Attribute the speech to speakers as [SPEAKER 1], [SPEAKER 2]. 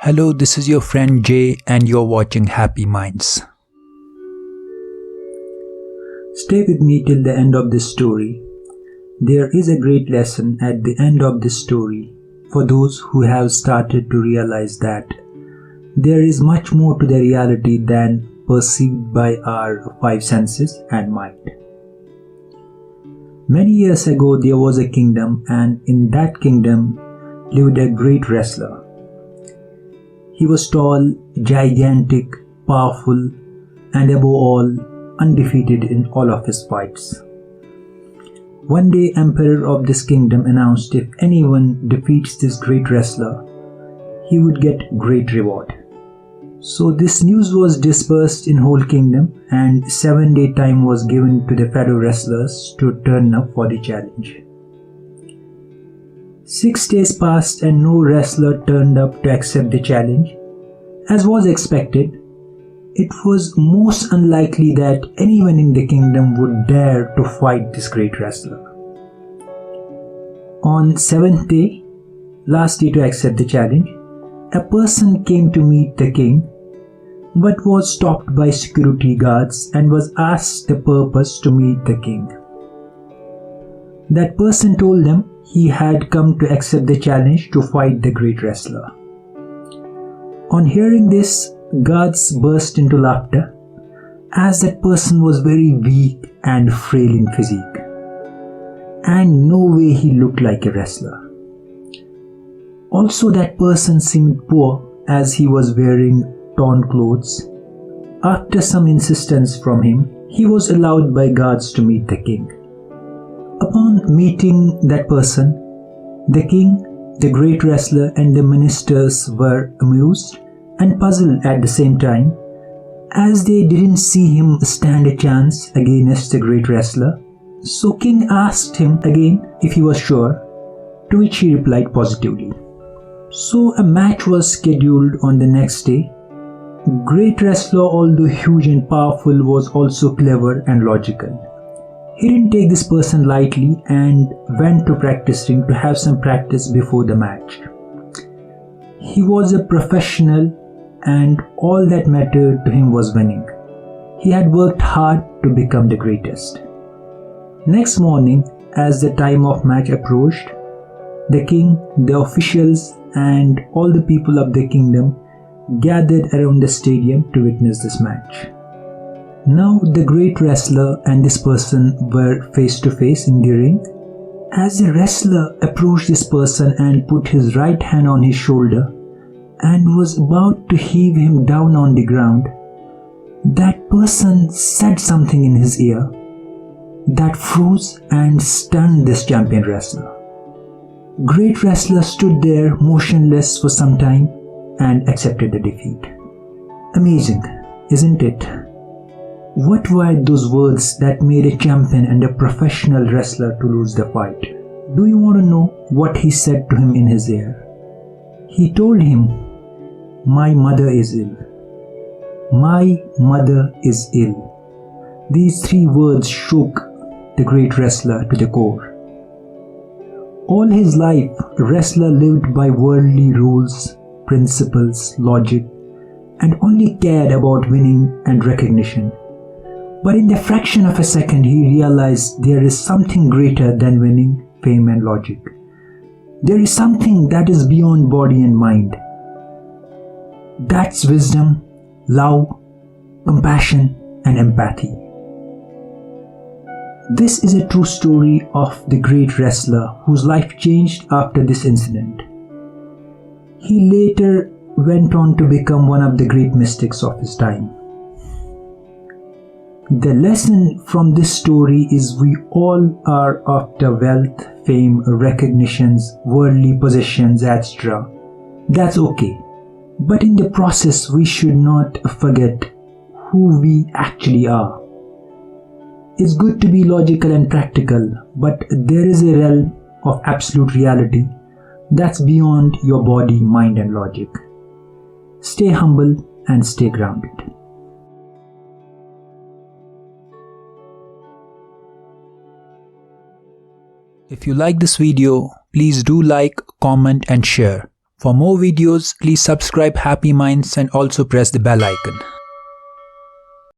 [SPEAKER 1] Hello, this is your friend Jay and you're watching Happy Minds. Stay with me till the end of this story. There is a great lesson at the end of this story for those who have started to realize that there is much more to the reality than perceived by our five senses and mind. Many years ago there was a kingdom, and in that kingdom lived a great wrestler. He was tall, gigantic, powerful, and above all, undefeated in all of his fights. One day, Emperor of this kingdom announced if anyone defeats this great wrestler, he would get great reward. So this news was dispersed in whole kingdom, and 7-day time was given to the fellow wrestlers to turn up for the challenge. 6 days passed and no wrestler turned up to accept the challenge. As was expected, it was most unlikely that anyone in the kingdom would dare to fight this great wrestler. On 7th day, last day to accept the challenge, a person came to meet the king but was stopped by security guards and was asked the purpose to meet the king. That person told them he had come to accept the challenge to fight the great wrestler. On hearing this, guards burst into laughter, as that person was very weak and frail in physique, and no way he looked like a wrestler. Also, that person seemed poor as he was wearing torn clothes. After some insistence from him, he was allowed by guards to meet the king. Upon meeting that person, the king, the great wrestler, and the ministers were amused and puzzled at the same time, as they didn't see him stand a chance against the great wrestler. So king asked him again if he was sure, to which he replied positively. So a match was scheduled on the next day. Great wrestler, although huge and powerful, was also clever and logical. He didn't take this person lightly and went to practicing to have some practice before the match. He was a professional, and all that mattered to him was winning. He had worked hard to become the greatest. Next morning, as the time of match approached, the king, the officials, and all the people of the kingdom gathered around the stadium to witness this match. Now the great wrestler and this person were face to face in the ring. As the wrestler approached this person and put his right hand on his shoulder and was about to heave him down on the ground, that person said something in his ear that froze and stunned this champion wrestler. Great wrestler stood there motionless for some time and accepted the defeat. Amazing, isn't it? What were those words that made a champion and a professional wrestler to lose the fight? Do you want to know what he said to him in his ear? He told him, "My mother is ill. My mother is ill." These 3 words shook the great wrestler to the core. All his life, wrestler lived by worldly rules, principles, logic, and only cared about winning and recognition. But in the fraction of a second, he realized there is something greater than winning, fame, and logic. There is something that is beyond body and mind. That's wisdom, love, compassion, and empathy. This is a true story of the great wrestler whose life changed after this incident. He later went on to become one of the great mystics of his time. The lesson from this story is we all are after wealth, fame, recognitions, worldly possessions, etc. That's okay. But in the process, we should not forget who we actually are. It's good to be logical and practical, but there is a realm of absolute reality that's beyond your body, mind, and logic. Stay humble and stay grounded. If you like this video, please do like, comment, and share. For more videos, please subscribe Happy Minds and also press the bell icon.